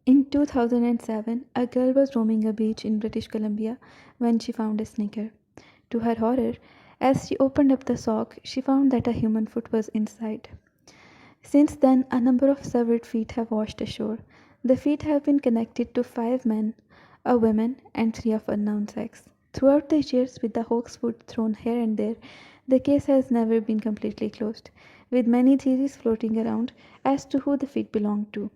In 2007, a girl was roaming a beach in British Columbia when she found a sneaker. To her horror, as she opened up the sock, she found that a human foot was inside. Since then, a number of severed feet have washed ashore. The feet have been connected to 5 men, a woman, and 3 of unknown sex. Throughout the years, with the hoax foot thrown here and there, the case has never been completely closed, with many theories floating around as to who the feet belonged to.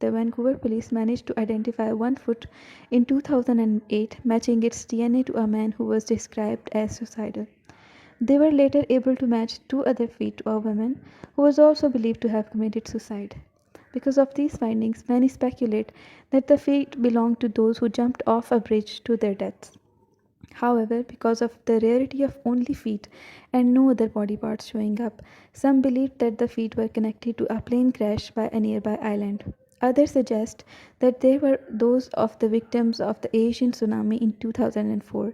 The Vancouver police managed to identify one foot in 2008, matching its DNA to a man who was described as suicidal. They were later able to match 2 other feet to a woman who was also believed to have committed suicide. Because of these findings, many speculate that the feet belonged to those who jumped off a bridge to their deaths. However, because of the rarity of only feet and no other body parts showing up, some believed that the feet were connected to a plane crash by a nearby island. Others suggest that they were those of the victims of the Asian tsunami in 2004,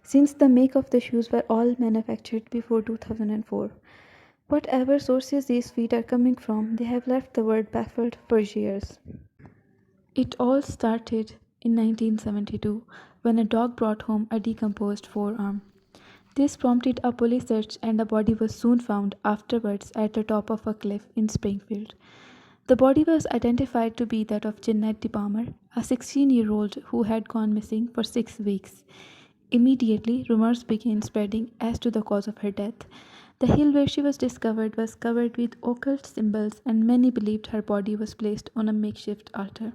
since the make of the shoes were all manufactured before 2004. Whatever sources these feet are coming from, they have left the world baffled for years. It all started in 1972 when a dog brought home a decomposed forearm. This prompted a police search and a body was soon found afterwards at the top of a cliff in Springfield. The body was identified to be that of Jeanette De Palmer, a 16-year-old who had gone missing for 6 weeks. Immediately, rumors began spreading as to the cause of her death. The hill where she was discovered was covered with occult symbols, and many believed her body was placed on a makeshift altar.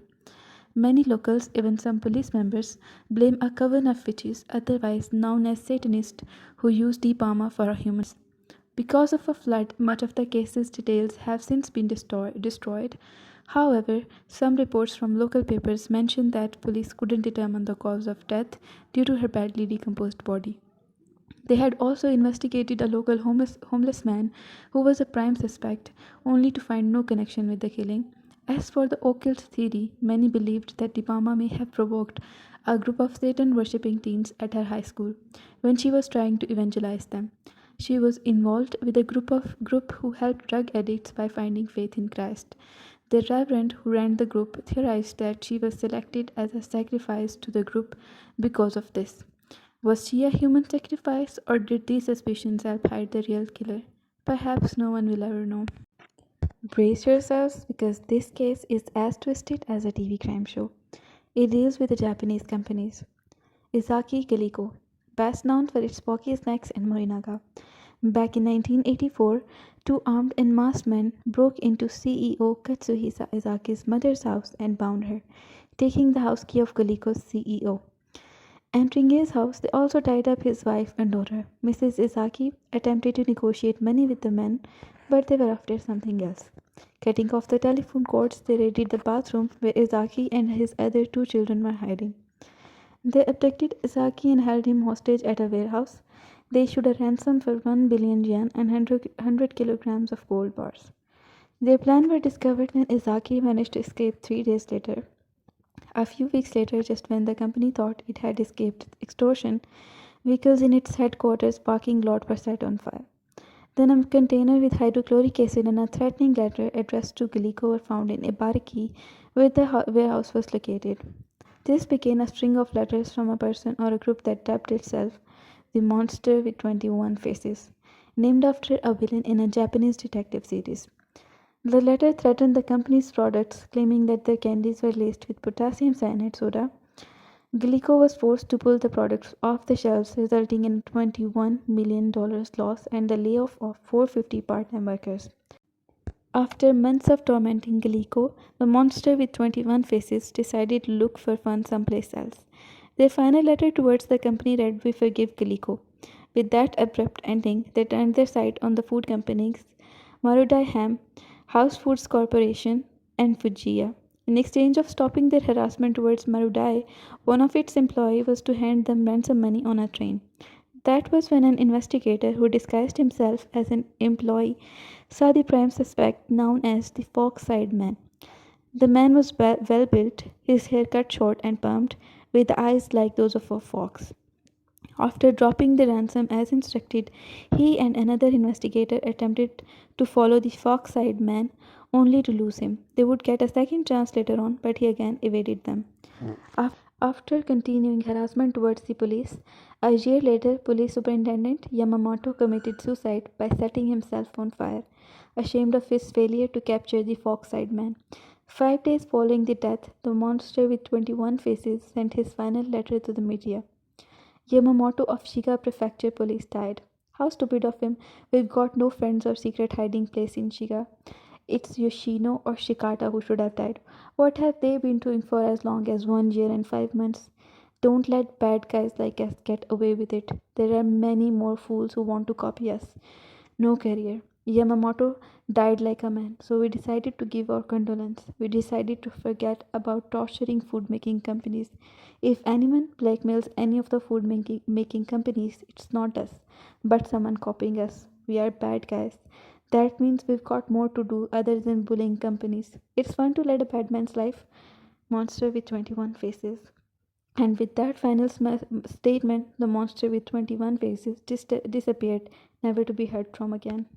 Many locals, even some police members, blame a coven of witches, otherwise known as Satanists, who used De Palma for humans. Because of a flood, much of the case's details have since been destroyed. However, some reports from local papers mention that police couldn't determine the cause of death due to her badly decomposed body. They had also investigated a local homeless man who was a prime suspect, only to find no connection with the killing. As for the occult theory, many believed that De Palma may have provoked a group of Satan worshipping teens at her high school when she was trying to evangelize them. She was involved with a group who helped drug addicts by finding faith in Christ. The reverend who ran the group theorized that she was selected as a sacrifice to the group because of this. Was she a human sacrifice, or did these suspicions help hide the real killer? Perhaps no one will ever know. Brace yourselves, because this case is as twisted as a TV crime show. It deals with the Japanese companies. Izaki Glico, best known for its Pocky snacks in Morinaga. Back in 1984, 2 armed and masked men broke into CEO Katsuhisa Izaki's mother's house and bound her, taking the house key of Glico's CEO. Entering his house, they also tied up his wife and daughter. Mrs. Izaki attempted to negotiate money with the men, but they were after something else. Cutting off the telephone cords, they raided the bathroom where Izaki and his other 2 children were hiding. They abducted Izaki and held him hostage at a warehouse. They issued a ransom for 1 billion yen and 100 kilograms of gold bars. Their plan were discovered when Izaki managed to escape 3 days later. A few weeks later, just when the company thought it had escaped extortion, vehicles in its headquarters parking lot were set on fire. Then a container with hydrochloric acid and a threatening letter addressed to Glico were found in Ibaraki, where the warehouse was located. This began a string of letters from a person or a group that dubbed itself the Monster with 21 Faces, named after a villain in a Japanese detective series. The letter threatened the company's products, claiming that their candies were laced with potassium cyanide soda. Glico was forced to pull the products off the shelves, resulting in $21 million loss and the layoff of 450 part-time workers. After months of tormenting Glico, the monster with 21 faces decided to look for fun someplace else. Their final letter towards the company read, "We forgive Glico." With that abrupt ending, they turned their sight on the food companies Marudai Ham, House Foods Corporation, and Fujiya. In exchange of stopping their harassment towards Marudai, one of its employees was to hand them ransom money on a train. That was when an investigator who disguised himself as an employee saw the prime suspect, known as the Fox-Side Man. The man was well built, his hair cut short and permed, with eyes like those of a fox. After dropping the ransom as instructed, he and another investigator attempted to follow the Fox-Side Man, only to lose him. They would get a second chance later on, but he again evaded them. After continuing harassment towards the police, a year later, Police Superintendent Yamamoto committed suicide by setting himself on fire, ashamed of his failure to capture the Fox-eyed man. 5 days following the death, the monster with 21 faces sent his final letter to the media. Yamamoto of Shiga Prefecture Police died. How stupid of him. We've got no friends or secret hiding place in Shiga. It's Yoshino or Shikata who should have died. What have they been doing for as long as 1 year and 5 months? Don't let bad guys like us get away with it. There are many more fools who want to copy us. No career. Yamamoto died like a man, so we decided to give our condolence. We decided to forget about torturing food making companies. If anyone blackmails any of the food making companies, it's not us, but someone copying us. We are bad guys. That means we've got more to do other than bullying companies. It's fun to lead a bad man's life. Monster with 21 faces. And with that final statement, the monster with 21 faces disappeared, never to be heard from again.